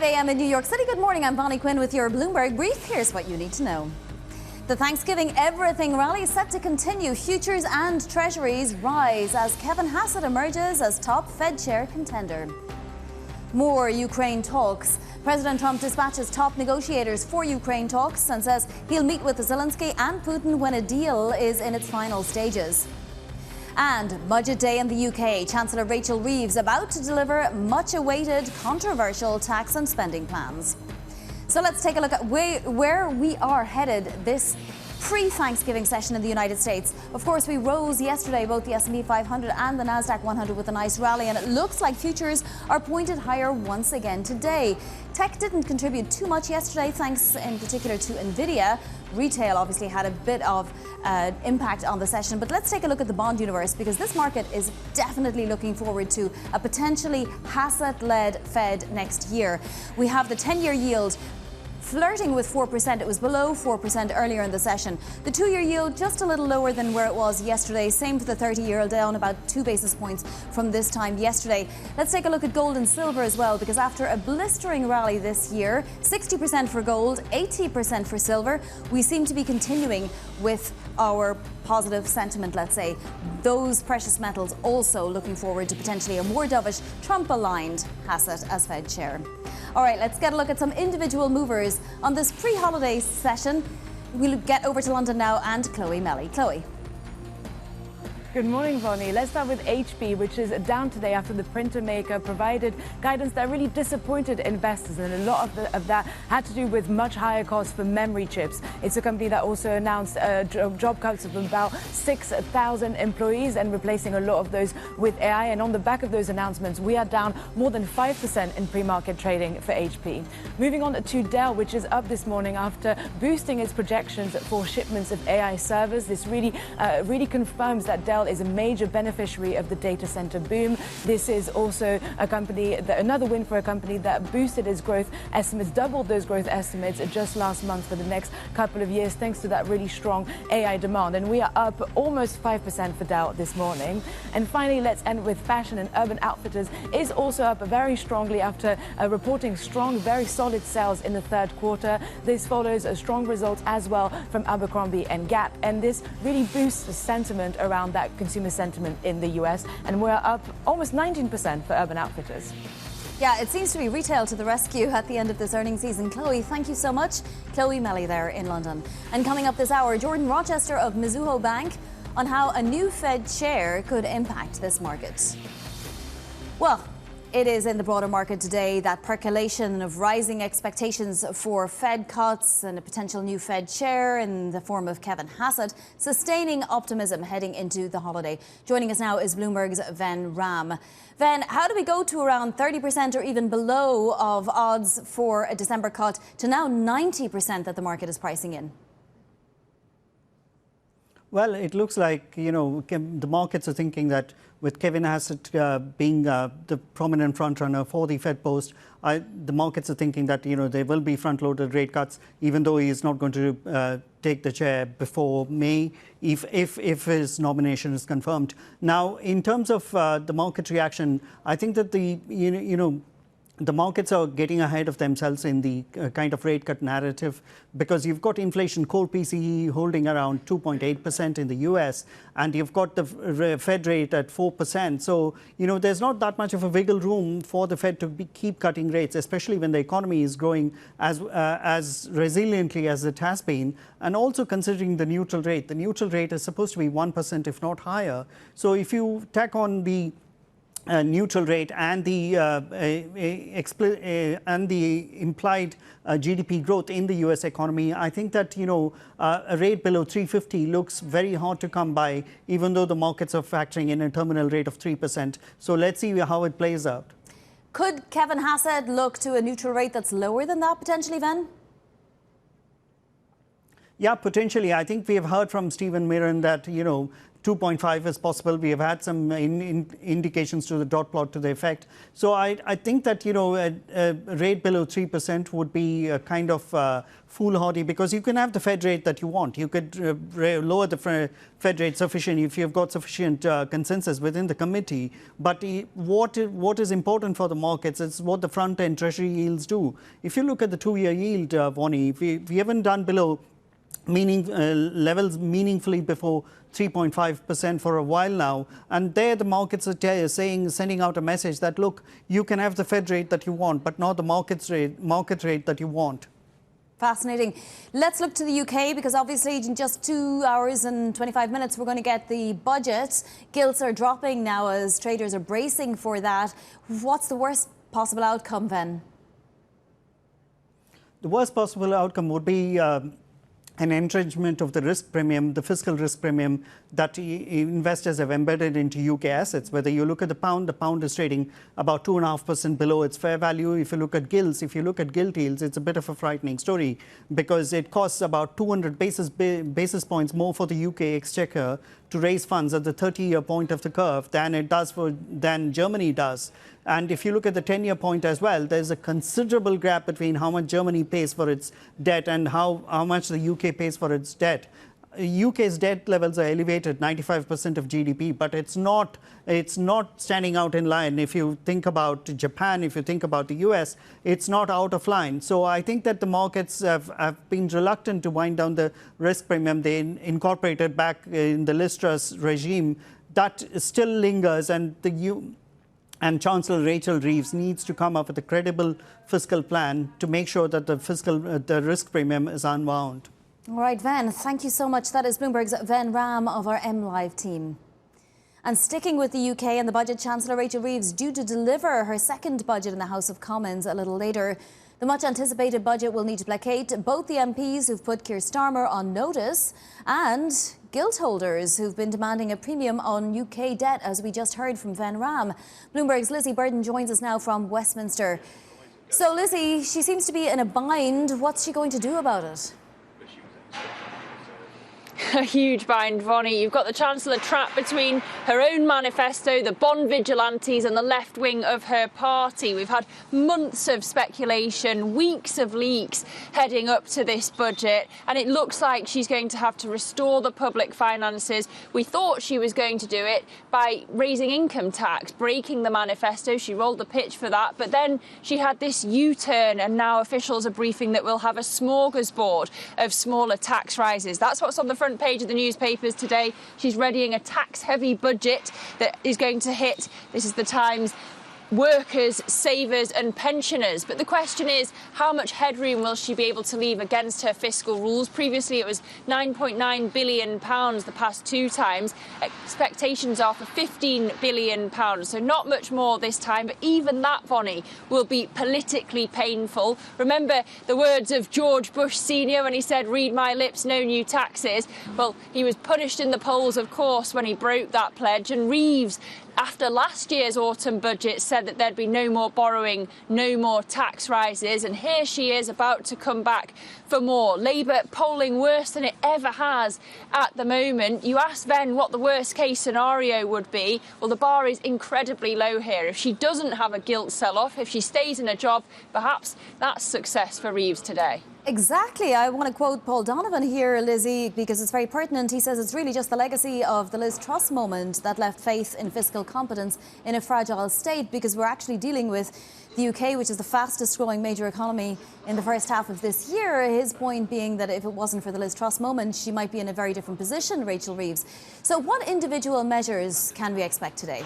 5 a.m. in New York City. Good morning. I'm Bonnie Quinn with your Bloomberg Brief. Here's what you need to know. The Thanksgiving Everything rally is set to continue. Futures and treasuries rise as Kevin Hassett emerges as top Fed chair contender. More Ukraine talks. President Trump dispatches top negotiators for Ukraine talks and says he'll meet with Zelensky and Putin when a deal is in its final stages. And Budget Day in the UK. Chancellor Rachel Reeves about to deliver much-awaited controversial tax and spending plans. So let's take a look at where we are headed this pre-Thanksgiving session in the United States. Of course, we rose yesterday, both the S&P 500 and the Nasdaq 100 with a nice rally, and it looks like futures are pointed higher once again today. Tech didn't contribute too much yesterday, thanks in particular to Nvidia. Retail obviously had a bit of impact on the session, but let's take a look at the bond universe, because this market is definitely looking forward to a potentially Hassett-led Fed next year. We have the 10-year yield flirting with 4%. It was below 4% earlier in the session. The 2-year yield just a little lower than where it was yesterday. Same for the 30-year, down about 2 basis points from this time yesterday. Let's take a look at gold and silver as well, because after a blistering rally this year, 60% for gold, 80% for silver, we seem to be continuing with our positive sentiment, let's say. Those precious metals also looking forward to potentially a more dovish, Trump-aligned Hassett as Fed chair. All right, let's get a look at some individual movers on this pre-holiday session. We'll get over to London now and Chloe Melly. Chloe. Good morning, Bonnie. Let's start with HP, which is down today after the printer maker provided guidance that really disappointed investors, and a lot of that had to do with much higher costs for memory chips. It's a company that also announced job cuts of about 6,000 employees and replacing a lot of those with AI. And on the back of those announcements, we are down more than 5% in pre-market trading for HP. Moving on to Dell, which is up this morning after boosting its projections for shipments of AI servers. This really confirms that Dell is a major beneficiary of the data center boom. This is also a company, another win for a company that boosted its growth estimates, doubled those growth estimates just last month for the next couple of years, thanks to that really strong AI demand. And we are up almost 5% for Dell this morning. And finally, let's end with fashion, and Urban Outfitters is also up very strongly after reporting strong, very solid sales in the third quarter. This follows a strong result as well from Abercrombie and Gap, and this really boosts the sentiment around that consumer sentiment in the US, and we're up almost 19% for Urban Outfitters. Yeah, it seems to be retail to the rescue at the end of this earnings season. Chloe, thank you so much. Chloe Melly there in London. And coming up this hour, Jordan Rochester of Mizuho Bank on how a new Fed chair could impact this market. Well, it is in the broader market today, that percolation of rising expectations for Fed cuts and a potential new Fed chair in the form of Kevin Hassett, sustaining optimism heading into the holiday. Joining us now is Bloomberg's Ven Ram. Ven, how do we go to around 30% or even below of odds for a December cut to now 90% that the market is pricing in? Well, it looks like, the markets are thinking that with Kevin Hassett being the prominent frontrunner for the Fed post, the markets are thinking that, there will be front-loaded rate cuts, even though he is not going to take the chair before May, if his nomination is confirmed. Now, in terms of the market reaction, I think that the markets are getting ahead of themselves in the kind of rate cut narrative, because you've got inflation, core PCE holding around 2.8% in the US, and you've got the Fed rate at 4%. So, there's not that much of a wiggle room for the Fed to keep cutting rates, especially when the economy is growing as resiliently as it has been. And also considering the neutral rate. The neutral rate is supposed to be 1%, if not higher. So if you tack on the neutral rate and the implied GDP growth in the US economy, I think that a rate below 350 looks very hard to come by, even though the markets are factoring in a terminal rate of 3%. So let's see how it plays out. Could Kevin Hassett look to a neutral rate that's lower than that potentially, Ven? Yeah, potentially. I think we have heard from Stephen Mirren that, 2.5 is possible. We have had some indications to the dot plot to the effect. So I think that, a rate below 3% would be a kind of foolhardy, because you can have the Fed rate that you want. You could lower the Fed rate sufficient if you've got sufficient consensus within the committee. But what is important for the markets is what the front-end Treasury yields do. If you look at the 2-year yield, Bonnie, we haven't done below levels meaningfully before 3.5% for a while now, and there the markets are sending out a message that, look, you can have the Fed rate that you want, but not the market rate that you want. Fascinating. Let's look to the UK, because obviously in just 2 hours and 25 minutes we're going to get the budget. Gilts are dropping now as traders are bracing for that. What's the worst possible outcome, then? The worst possible outcome would be an entrenchment of the risk premium, the fiscal risk premium that investors have embedded into UK assets. Whether you look at the pound is trading about 2.5% below its fair value. If you look at gilts, if you look at gilt yields, it's a bit of a frightening story, because it costs about 200 basis points more for the UK exchequer to raise funds at the 30-year point of the curve than Germany does. And if you look at the 10-year point as well, there's a considerable gap between how much Germany pays for its debt and how much the UK pays for its debt. UK's debt levels are elevated, 95% of GDP, but it's not standing out in line. If you think about Japan, if you think about the US, it's not out of line. So I think that the markets have been reluctant to wind down the risk premium they incorporated back in the Liz Truss regime. That still lingers, and Chancellor Rachel Reeves needs to come up with a credible fiscal plan to make sure that the risk premium is unwound. All right, Ven, thank you so much. That is Bloomberg's Ven Ram of our MLive team. And sticking with the UK and the budget, Chancellor Rachel Reeves due to deliver her second budget in the House of Commons a little later. The much-anticipated budget will need to placate both the MPs who've put Keir Starmer on notice and gilt holders who've been demanding a premium on UK debt, as we just heard from Ven Ram. Bloomberg's Lizzie Burden joins us now from Westminster. So, Lizzie, she seems to be in a bind. What's she going to do about it? A huge bind, Vonnie. You've got the Chancellor trapped between her own manifesto, the bond vigilantes and the left wing of her party. We've had months of speculation, weeks of leaks heading up to this budget, and it looks like she's going to have to restore the public finances. We thought she was going to do it by raising income tax, breaking the manifesto. She rolled the pitch for that, but then she had this U-turn, and now officials are briefing that we'll have a smorgasbord of smaller tax rises. That's what's on the front page of the newspapers today. She's readying a tax-heavy budget that is going to hit, this is the Times, workers, savers and pensioners. But the question is, how much headroom will she be able to leave against her fiscal rules? Previously, it was £9.9 billion the past two times. Expectations are for £15 billion, so not much more this time. But even that, Vonnie, will be politically painful. Remember the words of George Bush Sr. when he said, "Read my lips, no new taxes." Well, he was punished in the polls, of course, when he broke that pledge. And Reeves, after last year's autumn budget, said that there'd be no more borrowing, no more tax rises. And here she is about to come back for more. Labour polling worse than it ever has at the moment. You asked Ven what the worst case scenario would be. Well, the bar is incredibly low here. If she doesn't have a gilt sell-off, if she stays in a job, perhaps that's success for Reeves today. Exactly. I want to quote Paul Donovan here, Lizzie, because it's very pertinent. He says it's really just the legacy of the Liz Truss moment that left faith in fiscal competence in a fragile state, because we're actually dealing with the UK, which is the fastest growing major economy in the first half of this year. His point being that if it wasn't for the Liz Truss moment, she might be in a very different position, Rachel Reeves. So what individual measures can we expect today?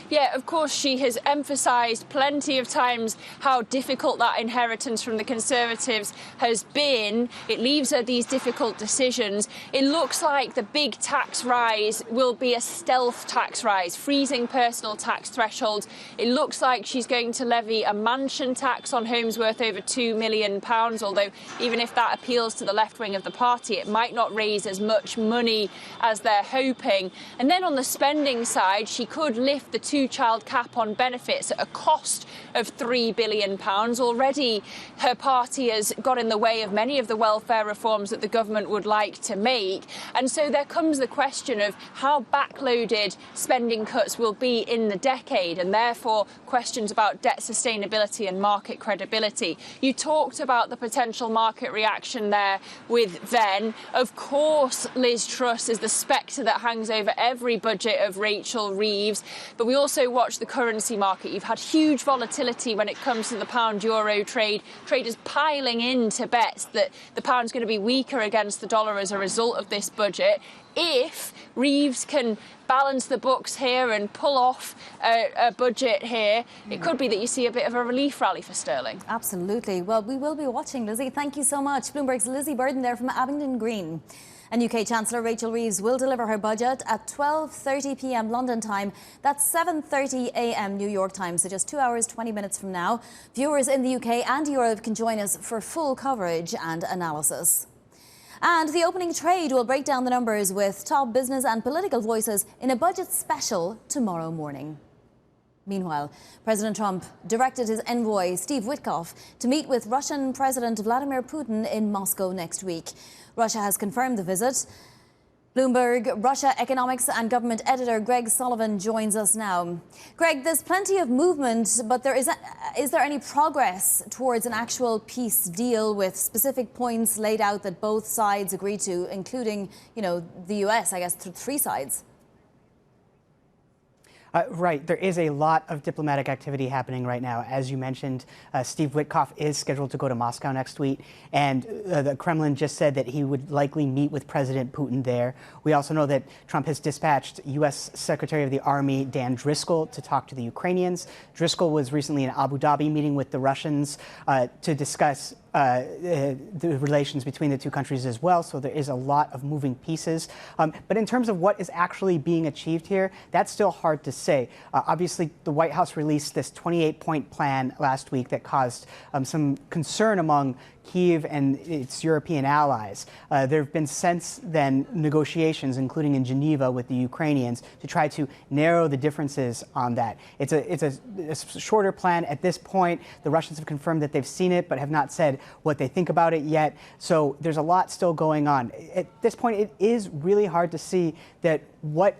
Yeah, of course, she has emphasised plenty of times how difficult that inheritance from the Conservatives has been. It leaves her these difficult decisions. It looks like the big tax rise will be a stealth tax rise, freezing personal tax thresholds. It looks like she's going to levy a mansion tax on homes worth over £2 million, although even if that appeals to the left wing of the party, it might not raise as much money as they're hoping. And then on the spending side, she could lift the two-child cap on benefits at a cost of £3 billion. Already, her party has got in the way of many of the welfare reforms that the government would like to make. And so there comes the question of how backloaded spending cuts will be in the decade, and therefore questions about debt sustainability and market credibility. You talked about the potential market reaction there with Venn. Of course, Liz Truss is the spectre that hangs over every budget of Rachel Reeves, but we also watch the currency market. You've had huge volatility when it comes to the pound-euro trade. Traders piling into bets that the pound's going to be weaker against the dollar as a result of this budget. If Reeves can balance the books here and pull off a budget here, it could be that you see a bit of a relief rally for sterling. Absolutely. Well, we will be watching, Lizzie. Thank you so much. Bloomberg's Lizzie Burden there from Abingdon Green. And UK Chancellor Rachel Reeves will deliver her budget at 12:30 p.m. London time. That's 7:30 a.m. New York time, so just 2 hours, 20 minutes from now. Viewers in the UK and Europe can join us for full coverage and analysis. And the opening trade will break down the numbers with top business and political voices in a budget special tomorrow morning. Meanwhile, President Trump directed his envoy, Steve Witkoff, to meet with Russian President Vladimir Putin in Moscow next week. Russia has confirmed the visit. Bloomberg Russia economics and government editor Greg Sullivan joins us now. Greg, there's plenty of movement, but is there any progress towards an actual peace deal with specific points laid out that both sides agree to, including, the US, I guess, three sides? Right. There is a lot of diplomatic activity happening right now. As you mentioned, Steve Witkoff is scheduled to go to Moscow next week, and the Kremlin just said that he would likely meet with President Putin there. We also know that Trump has dispatched U.S. Secretary of the Army Dan Driscoll to talk to the Ukrainians. Driscoll was recently in Abu Dhabi meeting with the Russians to discuss the relations between the two countries as well. So there is a lot of moving pieces. But in terms of what is actually being achieved here, that's still hard to say. Obviously, the White House released this 28-point plan last week that caused some concern among Kyiv and its European allies. There have been since then negotiations, including in Geneva with the Ukrainians, to try to narrow the differences on that. It's a shorter plan at this point. The Russians have confirmed that they've seen it, but have not said what they think about it yet. So there's a lot still going on. At this point, it is really hard to see that what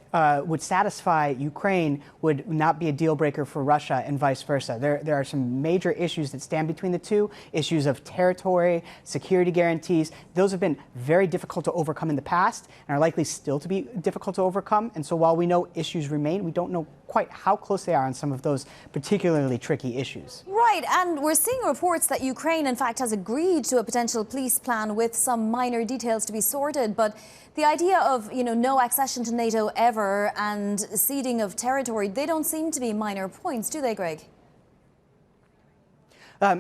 would satisfy Ukraine would not be a deal breaker for Russia and vice versa. There are some major issues that stand between the two, issues of territory, security guarantees. Those have been very difficult to overcome in the past and are likely still to be difficult to overcome. And so while we know issues remain, we don't know quite how close they are on some of those particularly tricky issues. Right, and we're seeing reports that Ukraine, in fact, has agreed to a potential peace plan with some minor details to be sorted. But the idea of, no accession to NATO ever and ceding of territory, they don't seem to be minor points, do they, Greg?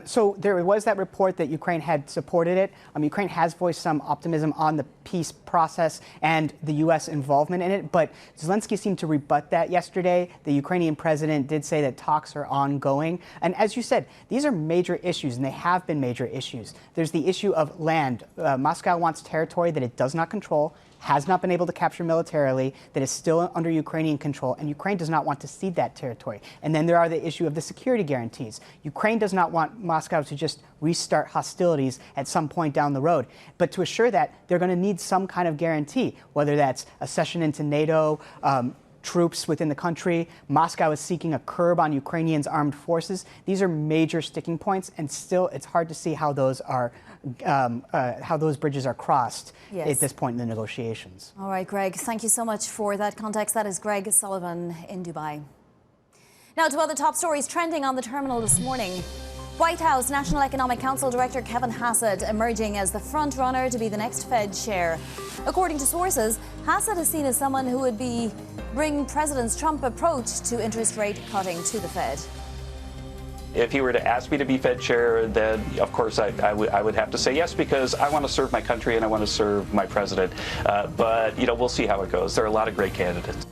So there was that report that Ukraine had supported it. Ukraine has voiced some optimism on the peace process and the U.S. involvement in it, but Zelensky seemed to rebut that yesterday. The Ukrainian president did say that talks are ongoing. And as you said, these are major issues, and they have been major issues. There's the issue of land. Moscow wants territory that it does not control, has not been able to capture militarily, that is still under Ukrainian control, and Ukraine does not want to cede that territory. And then there are the issue of the security guarantees. Ukraine does not want Moscow to just restart hostilities at some point down the road. But to assure that, they're going to need some kind of guarantee, whether that's accession into NATO, troops within the country. Moscow is seeking a curb on Ukrainians' armed forces. These are major sticking points, and still it's hard to see how those are how those bridges are crossed at this point in the negotiations. All right, Greg, thank you so much for that context. That is Greg Sullivan in Dubai. Now to other top stories trending on the terminal this morning. White House National Economic Council Director Kevin Hassett emerging as the front-runner to be the next Fed chair. According to sources, Hassett is seen as someone who would bring President Trump's approach to interest rate cutting to the Fed. If he were to ask me to be Fed chair, then of course I would have to say yes, because I want to serve my country and I want to serve my president. But we'll see how it goes. There are a lot of great candidates.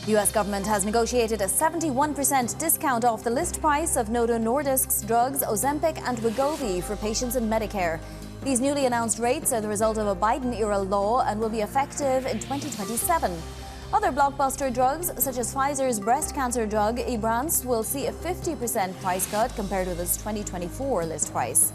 The U.S. government has negotiated a 71% discount off the list price of Novo Nordisk's drugs Ozempic and Wegovy for patients in Medicare. These newly announced rates are the result of a Biden-era law and will be effective in 2027. Other blockbuster drugs, such as Pfizer's breast cancer drug Ibrance, will see a 50% price cut compared with its 2024 list price.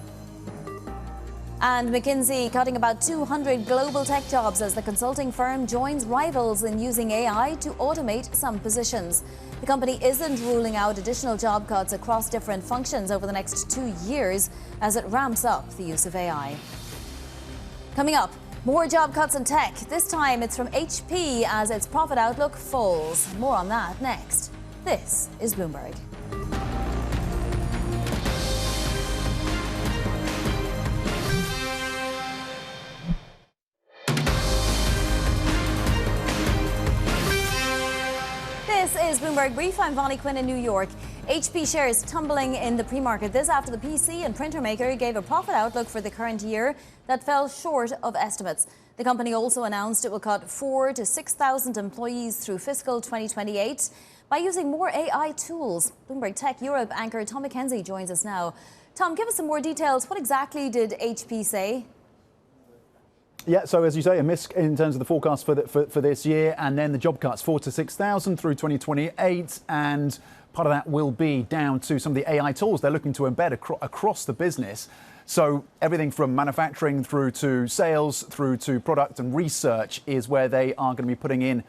And McKinsey cutting about 200 global tech jobs as the consulting firm joins rivals in using AI to automate some positions. The company isn't ruling out additional job cuts across different functions over the next 2 years as it ramps up the use of AI. Coming up, more job cuts in tech. This time it's from HP as its profit outlook falls. More on that next. This is Bloomberg. This is Bloomberg Brief. I'm Bonnie Quinn in New York. HP shares tumbling in the pre-market. This after the PC and printer maker gave a profit outlook for the current year that fell short of estimates. The company also announced it will cut 4,000 to 6,000 employees through fiscal 2028 by using more AI tools. Bloomberg Tech Europe anchor Tom McKenzie joins us now. Tom, give us some more details. What exactly did HP say? Yeah, so as you say, a miss in terms of the forecast for this year, and then the job cuts, 4,000 to 6,000 through 2028, and part of that will be down to some of the AI tools they're looking to embed across the business. So everything from manufacturing through to sales, through to product and research is where they are going to be putting in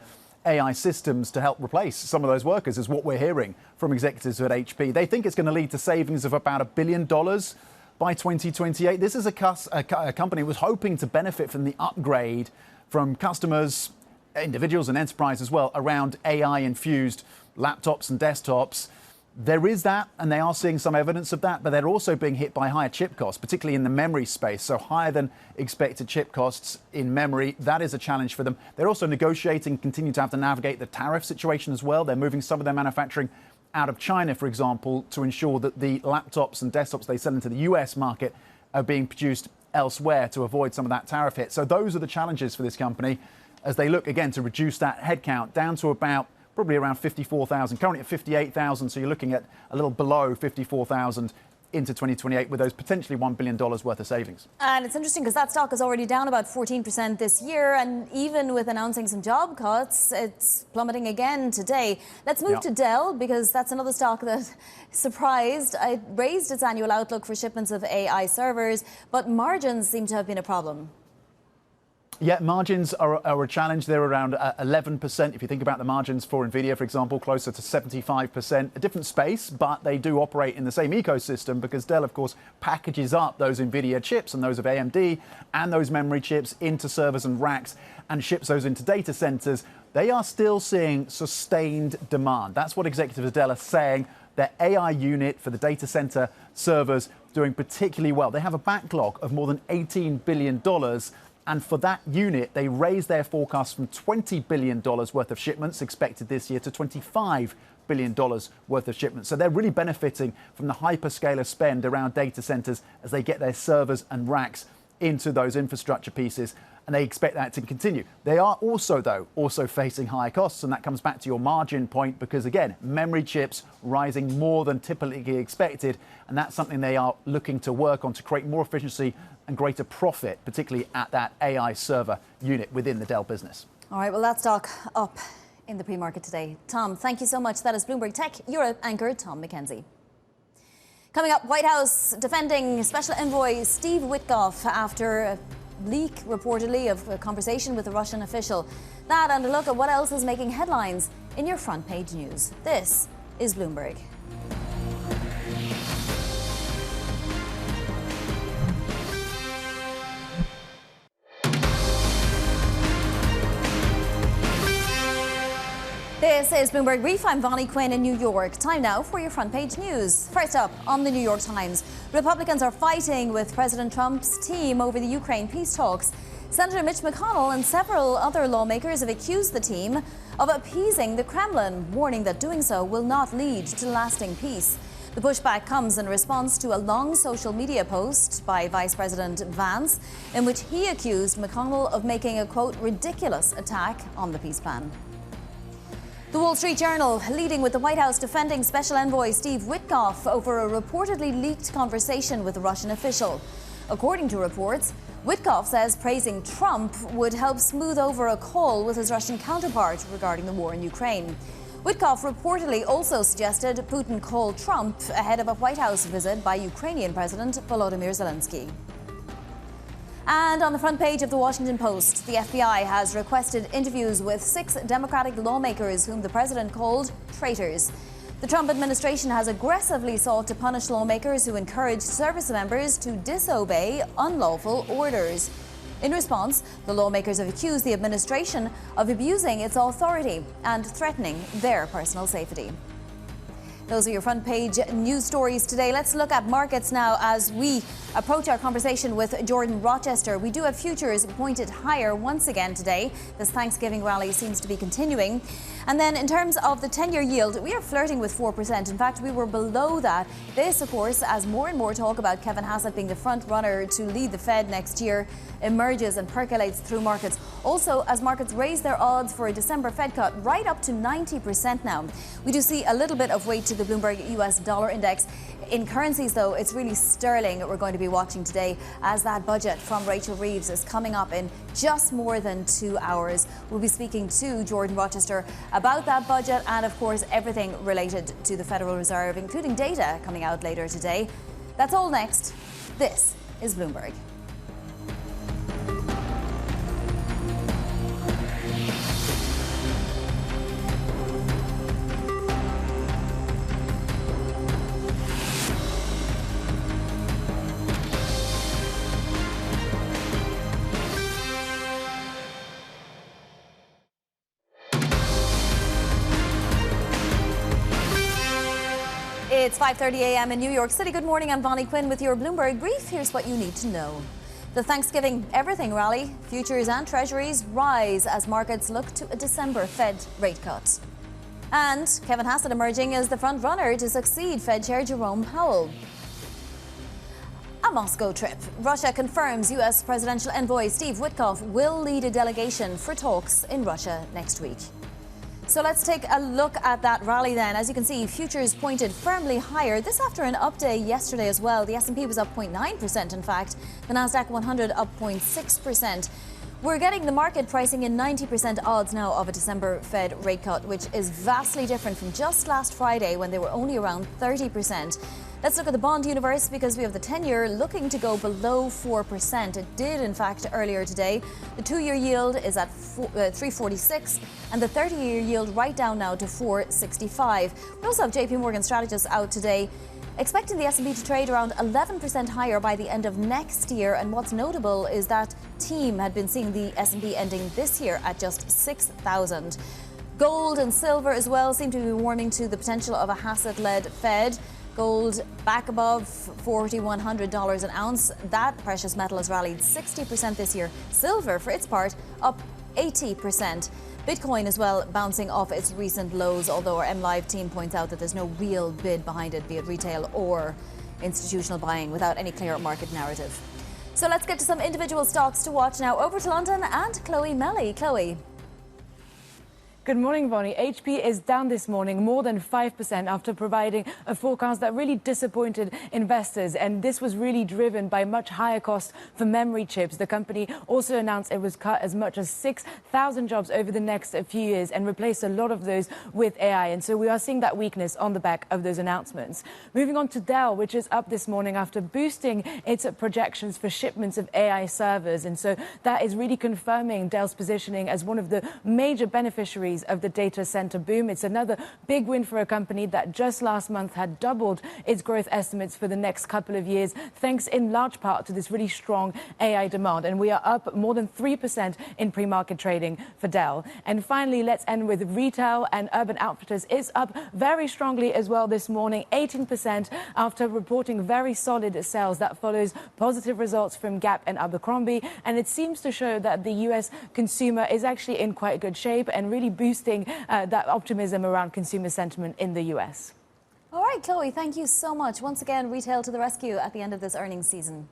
AI systems to help replace some of those workers, is what we're hearing from executives at HP. They think it's going to lead to savings of about $1 billion by 2028. This is a company that was hoping to benefit from the upgrade from customers, individuals and enterprise as well, around AI-infused laptops and desktops. There is that, and they are seeing some evidence of that, but they're also being hit by higher chip costs, particularly in the memory space. So higher than expected chip costs in memory. That is a challenge for them. They're also negotiating, continue to have to navigate the tariff situation as well. They're moving some of their manufacturing out of China, for example, to ensure that the laptops and desktops they sell into the US market are being produced elsewhere to avoid some of that tariff hit. So those are the challenges for this company as they look, again, to reduce that headcount down to about probably around 54,000, currently at 58,000. So you're looking at a little below 54,000 into 2028 with those potentially $1 billion worth of savings. And it's interesting because that stock is already down about 14% this year, and even with announcing some job cuts, it's plummeting again today. Let's move to Dell, because that's another stock that surprised. It raised its annual outlook for shipments of AI servers, but margins seem to have been a problem. Yeah, margins are a challenge. They're around 11%. If you think about the margins for NVIDIA, for example, closer to 75%. A different space, but they do operate in the same ecosystem because Dell, of course, packages up those NVIDIA chips and those of AMD and those memory chips into servers and racks and ships those into data centers. They are still seeing sustained demand. That's what executives at Dell are saying. Their AI unit for the data center servers doing particularly well. They have a backlog of more than $18 billion. And for that unit, they raised their forecast from $20 billion worth of shipments expected this year to $25 billion worth of shipments. So they're really benefiting from the hyperscaler spend around data centers as they get their servers and racks into those infrastructure pieces. And they expect that to continue. They are also facing higher costs. And that comes back to your margin point because, again, memory chips rising more than typically expected. And that's something they are looking to work on to create more efficiency and greater profit, particularly at that AI server unit within the Dell business. All right, well, that stock up in the pre-market today. Tom, thank you so much. That is Bloomberg Tech Europe anchor Tom McKenzie. Coming up, White House defending Special Envoy Steve Witkoff after a leak, reportedly, of a conversation with a Russian official. That and a look at what else is making headlines in your front page news. This is Bloomberg. This is Bloomberg Brief. I'm Bonnie Quinn in New York. Time now for your front page news. First up, on the New York Times, Republicans are fighting with President Trump's team over the Ukraine peace talks. Senator Mitch McConnell and several other lawmakers have accused the team of appeasing the Kremlin, warning that doing so will not lead to lasting peace. The pushback comes in response to a long social media post by Vice President Vance in which he accused McConnell of making a, quote, ridiculous attack on the peace plan. The Wall Street Journal, leading with the White House defending Special Envoy Steve Witkoff over a reportedly leaked conversation with a Russian official. According to reports, Witcoff says praising Trump would help smooth over a call with his Russian counterpart regarding the war in Ukraine. Witkoff reportedly also suggested Putin call Trump ahead of a White House visit by Ukrainian President Volodymyr Zelensky. And on the front page of the Washington Post, the FBI has requested interviews with 6 Democratic lawmakers whom the president called traitors. The Trump administration has aggressively sought to punish lawmakers who encouraged service members to disobey unlawful orders. In response, the lawmakers have accused the administration of abusing its authority and threatening their personal safety. Those are your front page news stories today. Let's look at markets now as we approach our conversation with Jordan Rochester. We do have futures pointed higher once again today. This Thanksgiving rally seems to be continuing. And then in terms of the 10-year yield, we are flirting with 4%. In fact, we were below that. This, of course, as more and more talk about Kevin Hassett being the front runner to lead the Fed next year emerges and percolates through markets. Also, as markets raise their odds for a December Fed cut right up to 90% now. We do see a little bit of weight to the Bloomberg US dollar index. In currencies, though, it's really sterling we're going to be watching today as that budget from Rachel Reeves is coming up in just more than 2 hours. We'll be speaking to Jordan Rochester about that budget and, of course, everything related to the Federal Reserve, including data coming out later today. That's all next. This is Bloomberg. It's 5:30 a.m. in New York City. Good morning. I'm Bonnie Quinn with your Bloomberg Brief. Here's what you need to know. The Thanksgiving Everything rally, futures and treasuries rise as markets look to a December Fed rate cut. And Kevin Hassett emerging as the front runner to succeed Fed Chair Jerome Powell. A Moscow trip. Russia confirms U.S. presidential envoy Steve Witkoff will lead a delegation for talks in Russia next week. So let's take a look at that rally then. As you can see, futures pointed firmly higher. This after an up day yesterday as well. The S&P was up 0.9%, in fact. The Nasdaq 100 up 0.6%. We're getting the market pricing in 90% odds now of a December Fed rate cut, which is vastly different from just last Friday when they were only around 30%. Let's look at the bond universe because we have the 10-year looking to go below 4%. It did, in fact, earlier today. The 2-year yield is at 3.46 and the 30-year yield right down now to 4.65. We also have JP Morgan strategists out today expecting the S&P to trade around 11% higher by the end of next year. And what's notable is that team had been seeing the S&P ending this year at just 6,000. Gold and silver as well seem to be warming to the potential of a Hassett-led Fed. Gold back above $4,100 an ounce. That precious metal has rallied 60% this year. Silver, for its part, up 80%. Bitcoin as well bouncing off its recent lows, although our MLive team points out that there's no real bid behind it, be it retail or institutional buying, without any clear market narrative. So let's get to some individual stocks to watch now. Over to London and Chloe Melly. Chloe. Good morning, Bonnie. HP is down this morning more than 5% after providing a forecast that really disappointed investors. And this was really driven by much higher costs for memory chips. The company also announced it was cut as much as 6,000 jobs over the next few years and replaced a lot of those with AI. And so we are seeing that weakness on the back of those announcements. Moving on to Dell, which is up this morning after boosting its projections for shipments of AI servers. And so that is really confirming Dell's positioning as one of the major beneficiaries of the data center boom. It's another big win for a company that just last month had doubled its growth estimates for the next couple of years, thanks in large part to this really strong AI demand. And we are up more than 3% in pre-market trading for Dell. And finally, let's end with retail, and Urban Outfitters is up very strongly as well this morning, 18% after reporting very solid sales. That follows positive results from Gap and Abercrombie. And it seems to show that the US consumer is actually in quite good shape and really boosting that optimism around consumer sentiment in the US. All right, Chloe, thank you so much. Once again, retail to the rescue at the end of this earnings season.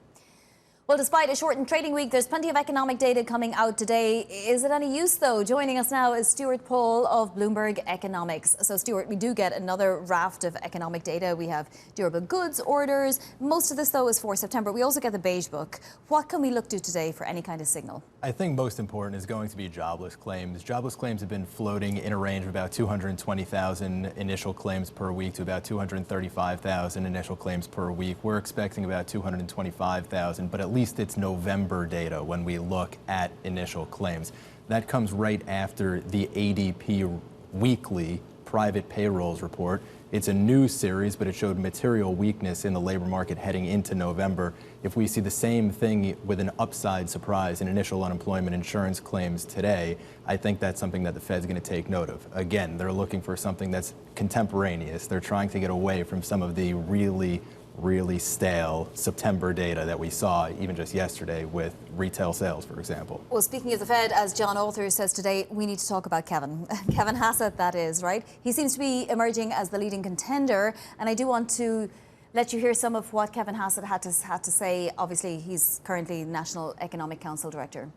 Well, despite a shortened trading week, there's plenty of economic data coming out today. Is it any use, though? Joining us now is Stuart Paul of Bloomberg Economics. So, Stuart, we do get another raft of economic data. We have durable goods orders. Most of this, though, is for September. We also get the Beige Book. What can we look to today for any kind of signal? I think most important is going to be jobless claims. Jobless claims have been floating in a range of about 220,000 initial claims per week to about 235,000 initial claims per week. We're expecting about 225,000, but at least it's November data when we look at initial claims. That comes right after the ADP weekly private payrolls report. It's a new series, but it showed material weakness in the labor market heading into November. If we see the same thing with an upside surprise in initial unemployment insurance claims today, I think that's something that the Fed's going to take note of. Again, they're looking for something that's contemporaneous. They're trying to get away from some of the really stale September data that we saw even just yesterday with retail sales, for example. Well, speaking of the Fed, as John Author says today, we need to talk about Kevin. Kevin Hassett, that is, right? He seems to be emerging as the leading contender, and I do want to let you hear some of what Kevin Hassett had to say. Obviously, he's currently National Economic Council Director.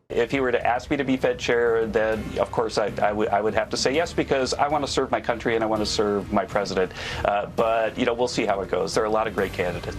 If he were to ask me to be Fed chair, then of course I would have to say yes, because I want to serve my country and I want to serve my president. But we'll see how it goes. There are a lot of great candidates.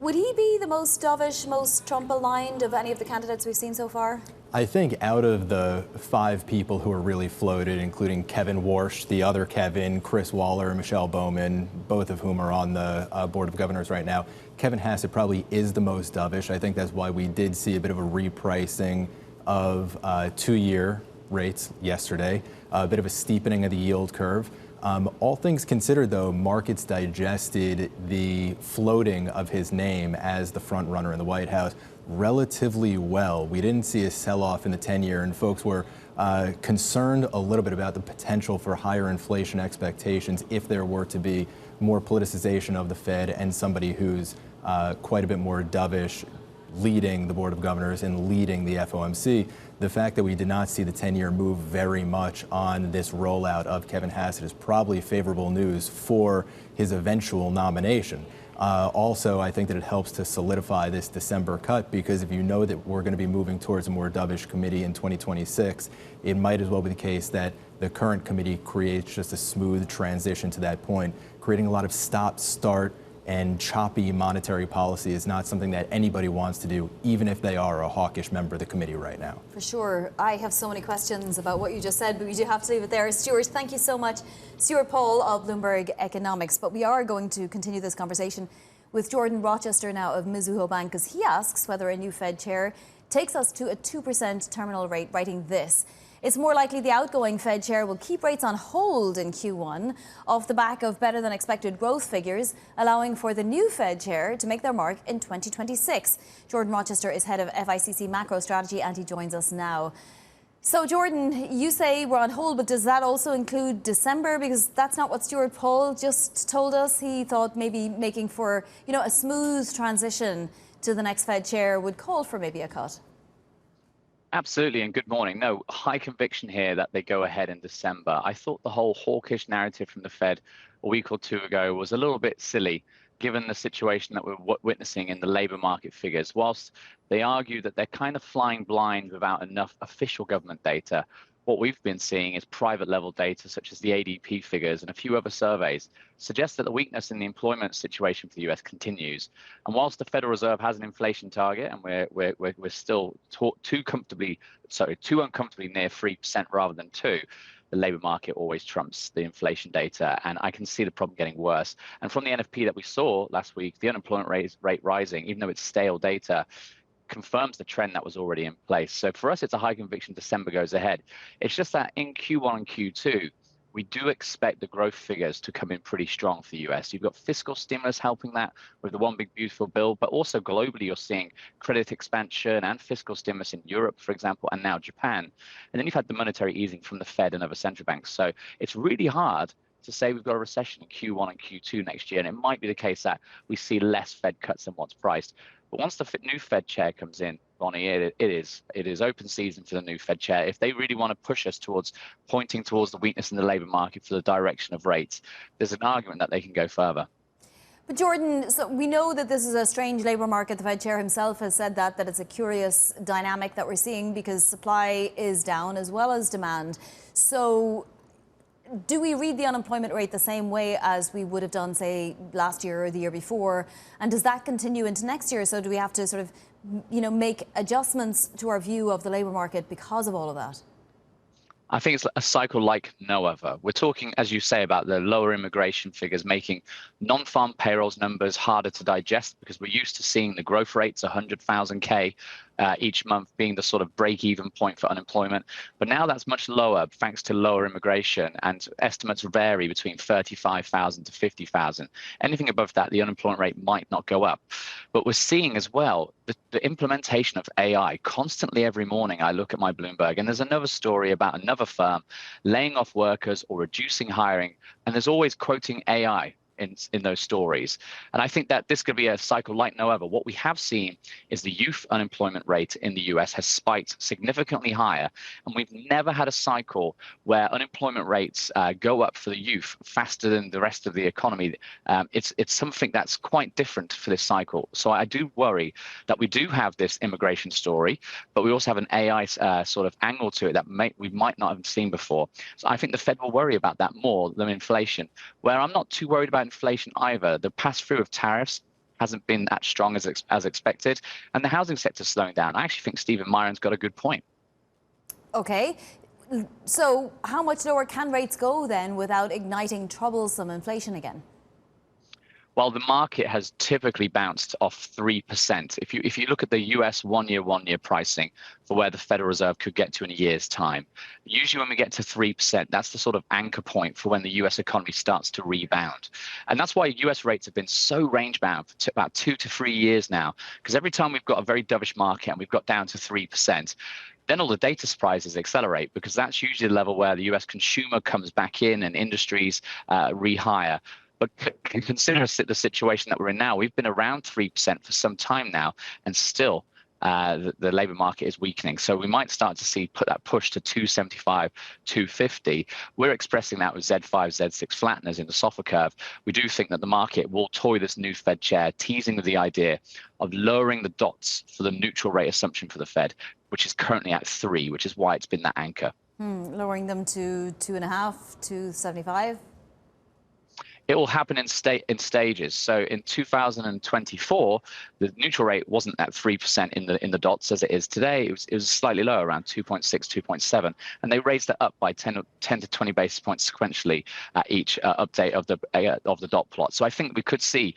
Would he be the most dovish, most Trump-aligned of any of the candidates we've seen so far? I think out of the 5 people who are really floated, including Kevin Warsh, the other Kevin, Chris Waller, and Michelle Bowman, both of whom are on the Board of Governors right now, Kevin Hassett probably is the most dovish. I think that's why we did see a bit of a repricing of 2-year rates yesterday, a bit of a steepening of the yield curve. All things considered, though, markets digested the floating of his name as the front runner in the White House relatively well. We didn't see a sell-off in the 10-year, and folks were concerned a little bit about the potential for higher inflation expectations if there were to be more politicization of the Fed and somebody who's quite a bit more dovish leading the Board of Governors and leading the FOMC. The fact that we did not see the 10-year move very much on this rollout of Kevin Hassett is probably favorable news for his eventual nomination. Also, I think that it helps to solidify this December cut, because if you know that we're going to be moving towards a more dovish committee in 2026, it might as well be the case that the current committee creates just a smooth transition to that point. Creating a lot of stop-start and choppy monetary policy is not something that anybody wants to do, even if they are a hawkish member of the committee right now. For sure. I have so many questions about what you just said, but we do have to leave it there. Stuart, thank you so much. Stuart Paul of Bloomberg Economics. But we are going to continue this conversation with Jordan Rochester now of Mizuho Bank, because he asks whether a new Fed chair takes us to a 2% terminal rate, writing this: it's more likely the outgoing Fed chair will keep rates on hold in Q1 off the back of better than expected growth figures, allowing for the new Fed chair to make their mark in 2026. Jordan Rochester is head of FICC macro strategy, and he joins us now. So, Jordan, you say we're on hold, but does that also include December? Because that's not what Stuart Paul just told us. He thought maybe making for, a smooth transition to the next Fed chair would call for maybe a cut. Absolutely, and good morning. No, high conviction here that they go ahead in December. I thought the whole hawkish narrative from the Fed a week or two ago was a little bit silly, given the situation that we're witnessing in the labor market figures. Whilst they argue that they're kind of flying blind without enough official government data, what we've been seeing is private level data such as the ADP figures and a few other surveys suggest that the weakness in the employment situation for the US continues. And whilst the Federal Reserve has an inflation target, and we're still too uncomfortably near 3% rather than 2%, the labor market always trumps the inflation data, and I can see the problem getting worse. And from the NFP that we saw last week, the unemployment rate rising, even though it's stale data, confirms the trend that was already in place. So for us, it's a high conviction December goes ahead. It's just that in Q1 and Q2, we do expect the growth figures to come in pretty strong for the US. You've got fiscal stimulus helping that with the One Big Beautiful Bill, but also globally, you're seeing credit expansion and fiscal stimulus in Europe, for example, and now Japan. And then you've had the monetary easing from the Fed and other central banks. So it's really hard to say we've got a recession in Q1 and Q2 next year. And it might be the case that we see less Fed cuts than what's priced. But once the new Fed chair comes in, Bonnie, it is open season for the new Fed chair. If they really want to push us pointing towards the weakness in the labor market for the direction of rates, there's an argument that they can go further. But Jordan, so we know that this is a strange labour market. The Fed chair himself has said that it's a curious dynamic that we're seeing because supply is down as well as demand. So do we read the unemployment rate the same way as we would have done, say, last year or the year before? And does that continue into next year? So do we have to sort of, make adjustments to our view of the labour market because of all of that? I think it's a cycle like no other. We're talking, as you say, about the lower immigration figures making non-farm payrolls numbers harder to digest because we're used to seeing the growth rates, 100,000 each month being the sort of break-even point for unemployment. But now that's much lower thanks to lower immigration, and estimates vary between 35,000 to 50,000. Anything above that, the unemployment rate might not go up. But we're seeing as well the implementation of AI constantly every morning. I look at my Bloomberg and there's another story about another firm laying off workers or reducing hiring, and there's always quoting AI in those stories. And I think that this could be a cycle like no other. What we have seen is the youth unemployment rate in the US has spiked significantly higher, and we've never had a cycle where unemployment rates go up for the youth faster than the rest of the economy. It's something that's quite different for this cycle. So I do worry that we do have this immigration story, but we also have an AI sort of angle to it that we might not have seen before. So I think the Fed will worry about that more than inflation, where I'm not too worried about inflation either. The pass-through of tariffs hasn't been that strong as expected, and the housing sector's slowing down. I actually think Stephen Myron's got a good point. Okay, so how much lower can rates go then without igniting troublesome inflation again? Well, the market has typically bounced off 3%. If you look at the US one-year pricing for where the Federal Reserve could get to in a year's time, usually when we get to 3%, that's the sort of anchor point for when the US economy starts to rebound. And that's why US rates have been so range-bound for about 2 to 3 years now, because every time we've got a very dovish market and we've got down to 3%, then all the data surprises accelerate, because that's usually the level where the US consumer comes back in and industries rehire. But consider the situation that we're in now. We've been around 3% for some time now, and still the labor market is weakening. So we might start to see that push to 275, 250. We're expressing that with Z5, Z6 flatteners in the SOFR curve. We do think that the market will toy this new Fed chair, teasing with the idea of lowering the dots for the neutral rate assumption for the Fed, which is currently at 3, which is why it's been that anchor. Lowering them to 2.5, 275? It will happen in stages. So in 2024, the neutral rate wasn't at 3% in the dots as it is today. It was slightly lower, around 2.6, 2.7, and they raised it up by 10 to 20 basis points sequentially at each update of the dot plot. So I think we could see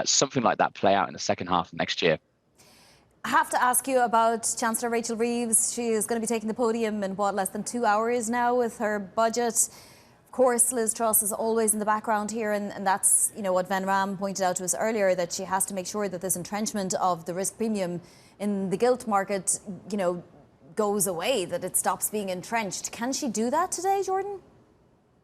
something like that play out in the second half of next year. I have to ask you about Chancellor Rachel Reeves. She is going to be taking the podium in less than 2 hours now with her budget. Of course, Liz Truss is always in the background here, and that's what Van Ram pointed out to us earlier, that she has to make sure that this entrenchment of the risk premium in the gilt market, goes away, that it stops being entrenched. Can she do that today, Jordan?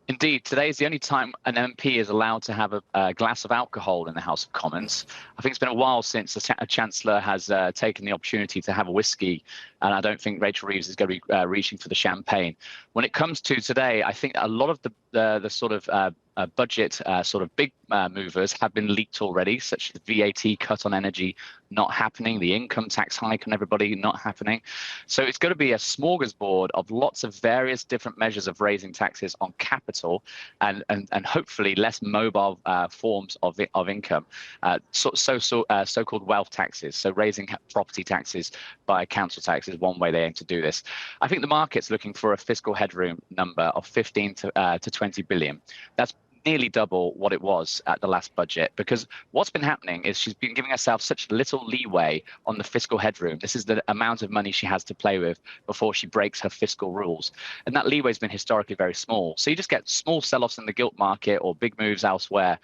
Indeed, today is the only time an MP is allowed to have a glass of alcohol in the House of Commons. I think it's been a while since a Chancellor has taken the opportunity to have a whiskey, and I don't think Rachel Reeves is going to be reaching for the champagne. When it comes to today, I think a lot of the sort of budget sort of big movers have been leaked already, such as the VAT cut on energy not happening, the income tax hike on everybody not happening. So it's going to be a smorgasbord of lots of various different measures of raising taxes on capital and hopefully less mobile forms of income, so-called wealth taxes. So raising property taxes by council tax is one way they aim to do this. I think the market's looking for a fiscal headroom number of 15 to 20 billion. That's nearly double what it was at the last budget, because what's been happening is she's been giving herself such little leeway on the fiscal headroom. This is the amount of money she has to play with before she breaks her fiscal rules, and that leeway has been historically very small. So you just get small sell-offs in the gilt market or big moves elsewhere,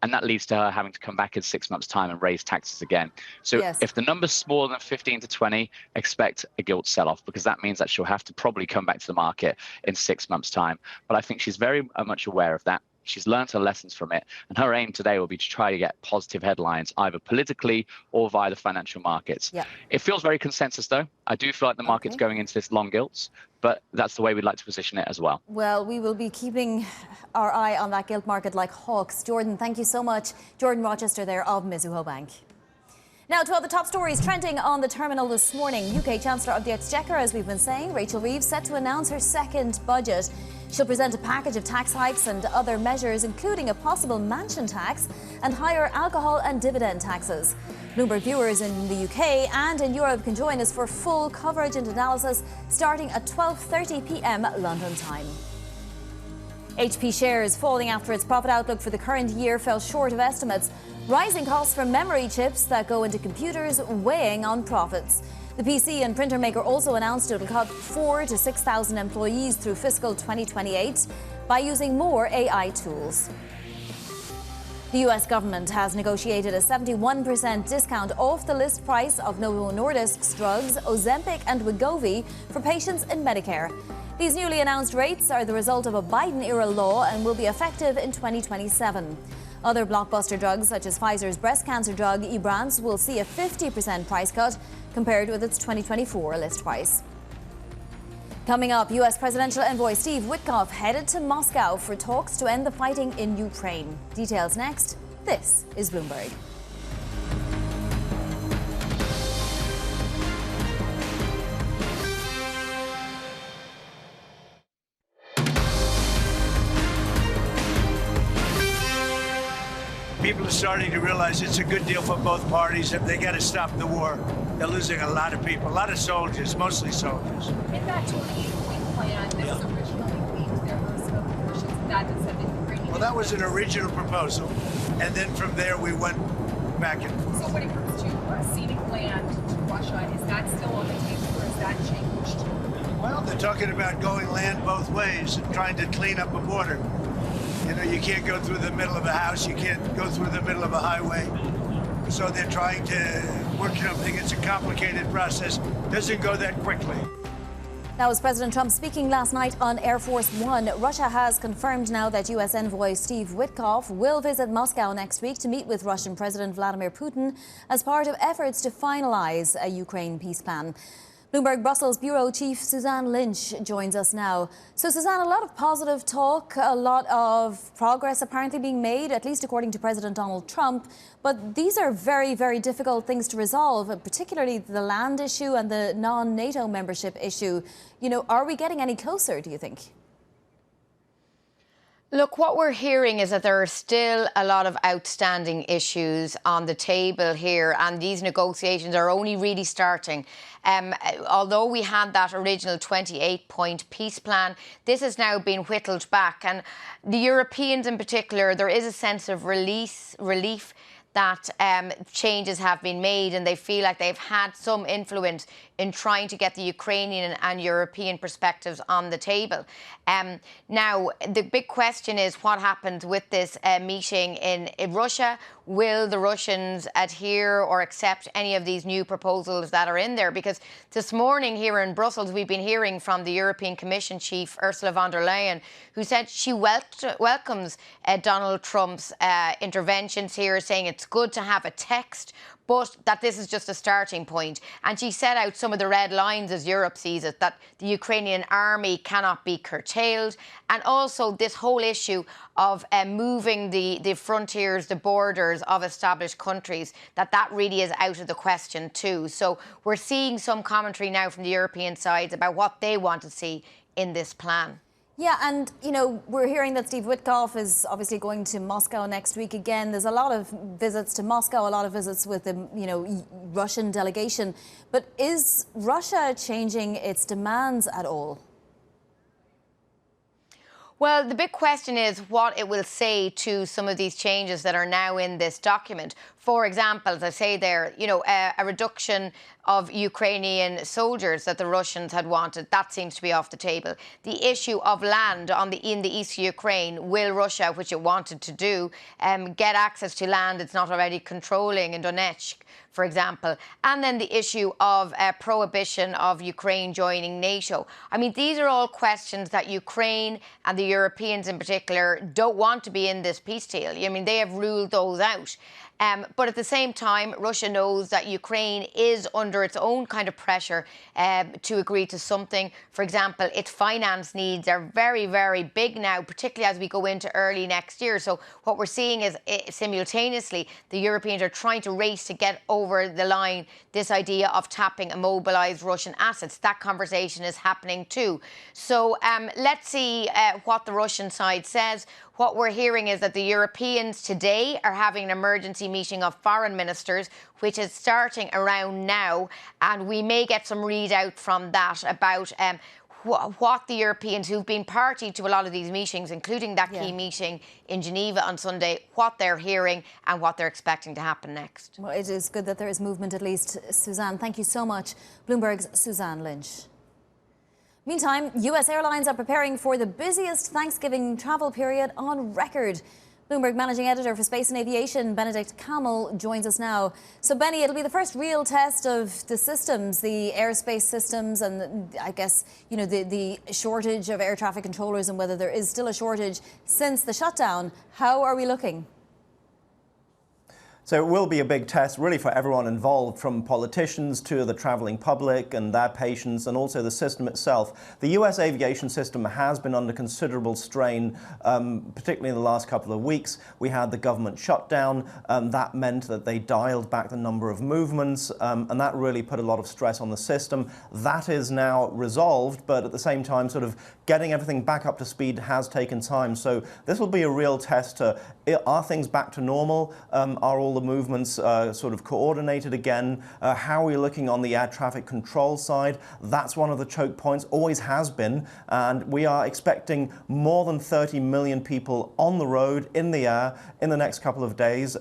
and that leads to her having to come back in 6 months' time and raise taxes again. So yes, if the number's smaller than 15 to 20, expect a gilt sell-off, because that means that she'll have to probably come back to the market in 6 months' time. But I think she's very much aware of that. She's learned her lessons from it. And her aim today will be to try to get positive headlines, either politically or via the financial markets. Yeah. It feels very consensus, though. I do feel like the market's going into this long gilts, but that's the way we'd like to position it as well. Well, we will be keeping our eye on that gilt market like hawks. Jordan, thank you so much. Jordan Rochester there of Mizuho Bank. Now to other top stories trending on the terminal this morning. UK Chancellor of the Exchequer, as we've been saying, Rachel Reeves, set to announce her second budget. She'll present a package of tax hikes and other measures, including a possible mansion tax and higher alcohol and dividend taxes. Bloomberg viewers in the UK and in Europe can join us for full coverage and analysis starting at 12:30 p.m. London time. HP shares falling after its profit outlook for the current year fell short of estimates. Rising costs for memory chips that go into computers weighing on profits. The PC and printer maker also announced it will cut 4,000 to 6,000 employees through fiscal 2028 by using more AI tools. The US government has negotiated a 71% discount off the list price of Novo Nordisk's drugs Ozempic and Wegovy for patients in Medicare. These newly announced rates are the result of a Biden-era law and will be effective in 2027. Other blockbuster drugs, such as Pfizer's breast cancer drug Ibrance, will see a 50% price cut compared with its 2024 list price. Coming up, U.S. presidential envoy Steve Witkoff headed to Moscow for talks to end the fighting in Ukraine. Details next. This is Bloomberg. People are starting to realize it's a good deal for both parties if they got to stop the war. They're losing a lot of people, a lot of soldiers, mostly soldiers. In that 28-point plan that was originally leaked, there were some provisions that said that Ukraine. Well, that was an original proposal, and then from there we went back and forth. So when it comes to ceding land to Russia, is that still on the table, or has that changed? Well, they're talking about going land both ways and trying to clean up a border. You know, you can't go through the middle of a house, you can't go through the middle of a highway. So they're trying to work something. It's a complicated process. Doesn't go that quickly. That was President Trump speaking last night on Air Force One. Russia has confirmed now that U.S. envoy Steve Witkoff will visit Moscow next week to meet with Russian President Vladimir Putin as part of efforts to finalize a Ukraine peace plan. Bloomberg Brussels Bureau Chief Suzanne Lynch joins us now. So, Suzanne, a lot of positive talk, a lot of progress apparently being made, at least according to President Donald Trump. But these are very, very difficult things to resolve, particularly the land issue and the non-NATO membership issue. You know, are we getting any closer, do you think? Look, what we're hearing is that there are still a lot of outstanding issues on the table here, and these negotiations are only really starting. Although we had that original 28-point peace plan, this has now been whittled back. And the Europeans in particular, there is a sense of relief that changes have been made, and they feel like they've had some influence in trying to get the Ukrainian and European perspectives on the table. Now, the big question is what happens with this meeting in Russia. Will the Russians adhere or accept any of these new proposals that are in there? Because this morning here in Brussels, we've been hearing from the European Commission chief, Ursula von der Leyen, who said she welcomes Donald Trump's interventions here, saying it's good to have a text, but that this is just a starting point. And she set out some of the red lines as Europe sees it, that the Ukrainian army cannot be curtailed, and also this whole issue of moving the frontiers, the borders of established countries, that really is out of the question too. So we're seeing some commentary now from the European sides about what they want to see in this plan. Yeah, and, you know, we're hearing that Steve Witkoff is obviously going to Moscow next week again. There's a lot of visits to Moscow, a lot of visits with the, Russian delegation. But is Russia changing its demands at all? Well, the big question is what it will say to some of these changes that are now in this document. For example, as I say there, a reduction of Ukrainian soldiers that the Russians had wanted, that seems to be off the table. The issue of land in the east of Ukraine, will Russia, which it wanted to do, get access to land it's not already controlling in Donetsk, for example? And then the issue of prohibition of Ukraine joining NATO. I mean, these are all questions that Ukraine and the Europeans in particular don't want to be in this peace deal. I mean, they have ruled those out. But at the same time, Russia knows that Ukraine is under its own kind of pressure to agree to something. For example, its finance needs are very, very big now, particularly as we go into early next year. So what we're seeing is simultaneously the Europeans are trying to race to get over the line this idea of tapping immobilised Russian assets. That conversation is happening too. So let's see what the Russian side says. What we're hearing is that the Europeans today are having an emergency meeting of foreign ministers, which is starting around now, and we may get some readout from that about what the Europeans who've been party to a lot of these meetings, including that key meeting in Geneva on Sunday, what they're hearing and what they're expecting to happen next. Well, it is good that there is movement at least. Suzanne, thank you so much. Bloomberg's Suzanne Lynch. Meantime, US airlines are preparing for the busiest Thanksgiving travel period on record. Bloomberg Managing Editor for Space and Aviation, Benedict Camel, joins us now. So, Benny, it'll be the first real test of the systems, the airspace systems, and I guess, the shortage of air traffic controllers and whether there is still a shortage since the shutdown. How are we looking? So it will be a big test really for everyone involved, from politicians to the traveling public and their patients, and also the system itself. The US aviation system has been under considerable strain, particularly in the last couple of weeks. We had the government shutdown. That meant that they dialed back the number of movements, and that really put a lot of stress on the system. That is now resolved, but at the same time, sort of getting everything back up to speed has taken time. So this will be a real test to, are things back to normal? Are all the movements sort of coordinated again? How are we looking on the air traffic control side? That's one of the choke points, always has been, and we are expecting more than 30 million people on the road, in the air, in the next couple of days.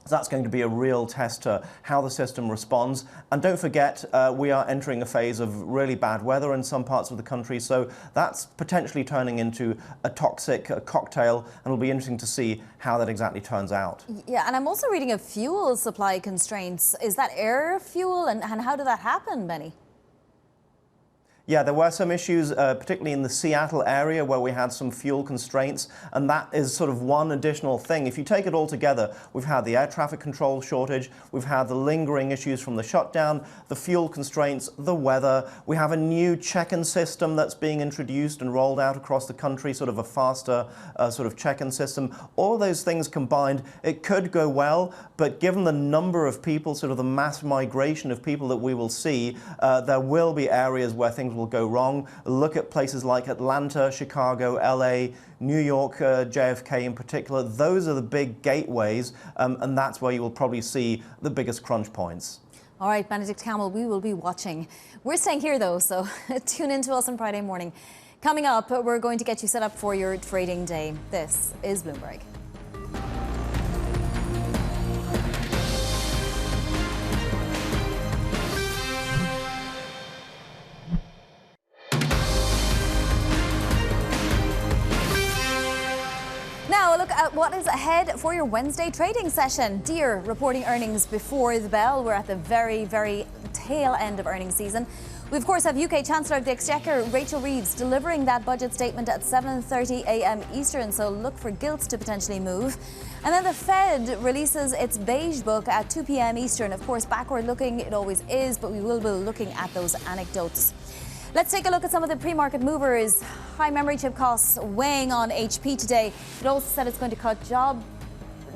So that's going to be a real test to how the system responds. And don't forget, we are entering a phase of really bad weather in some parts of the country. So that's potentially turning into a toxic cocktail. And it'll be interesting to see how that exactly turns out. Yeah, and I'm also reading of fuel supply constraints. Is that air fuel? And how did that happen, Benny? Yeah, there were some issues, particularly in the Seattle area, where we had some fuel constraints, and that is sort of one additional thing. If you take it all together, we've had the air traffic control shortage, we've had the lingering issues from the shutdown, the fuel constraints, the weather. We have a new check-in system that's being introduced and rolled out across the country, sort of a faster sort of check-in system. All those things combined, it could go well, but given the number of people, sort of the mass migration of people that we will see, there will be areas where things will go wrong. Look at places like Atlanta, Chicago, LA, New York, JFK in particular. Those are the big gateways, and that's where you will probably see the biggest crunch points. All right, Benedict Camel, we will be watching. We're staying here, though, so tune in to us on Friday morning. Coming up, we're going to get you set up for your trading day. This is Bloomberg. Now, a look at what is ahead for your Wednesday trading session. Deere reporting earnings before the bell. We're at the very, very tail end of earnings season. We, of course, have UK Chancellor of the Exchequer Rachel Reeves delivering that budget statement at 7:30 a.m. Eastern, so look for gilts to potentially move. And then the Fed releases its beige book at 2 p.m. Eastern. Of course, backward looking it always is, but we will be looking at those anecdotes. Let's take a look at some of the pre-market movers. High memory chip costs weighing on HP today. It also said it's going to cut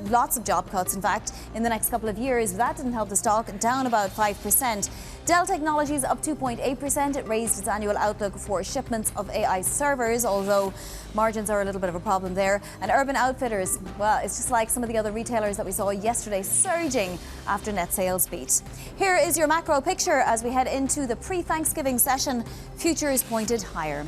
lots of job cuts, in fact, in the next couple of years. That didn't help the stock, down about 5%. Dell Technologies up 2.8%. It raised its annual outlook for shipments of AI servers, although margins are a little bit of a problem there. And Urban Outfitters, well, it's just like some of the other retailers that we saw yesterday, surging after net sales beat. Here is your macro picture as we head into the pre-Thanksgiving session. Futures pointed higher.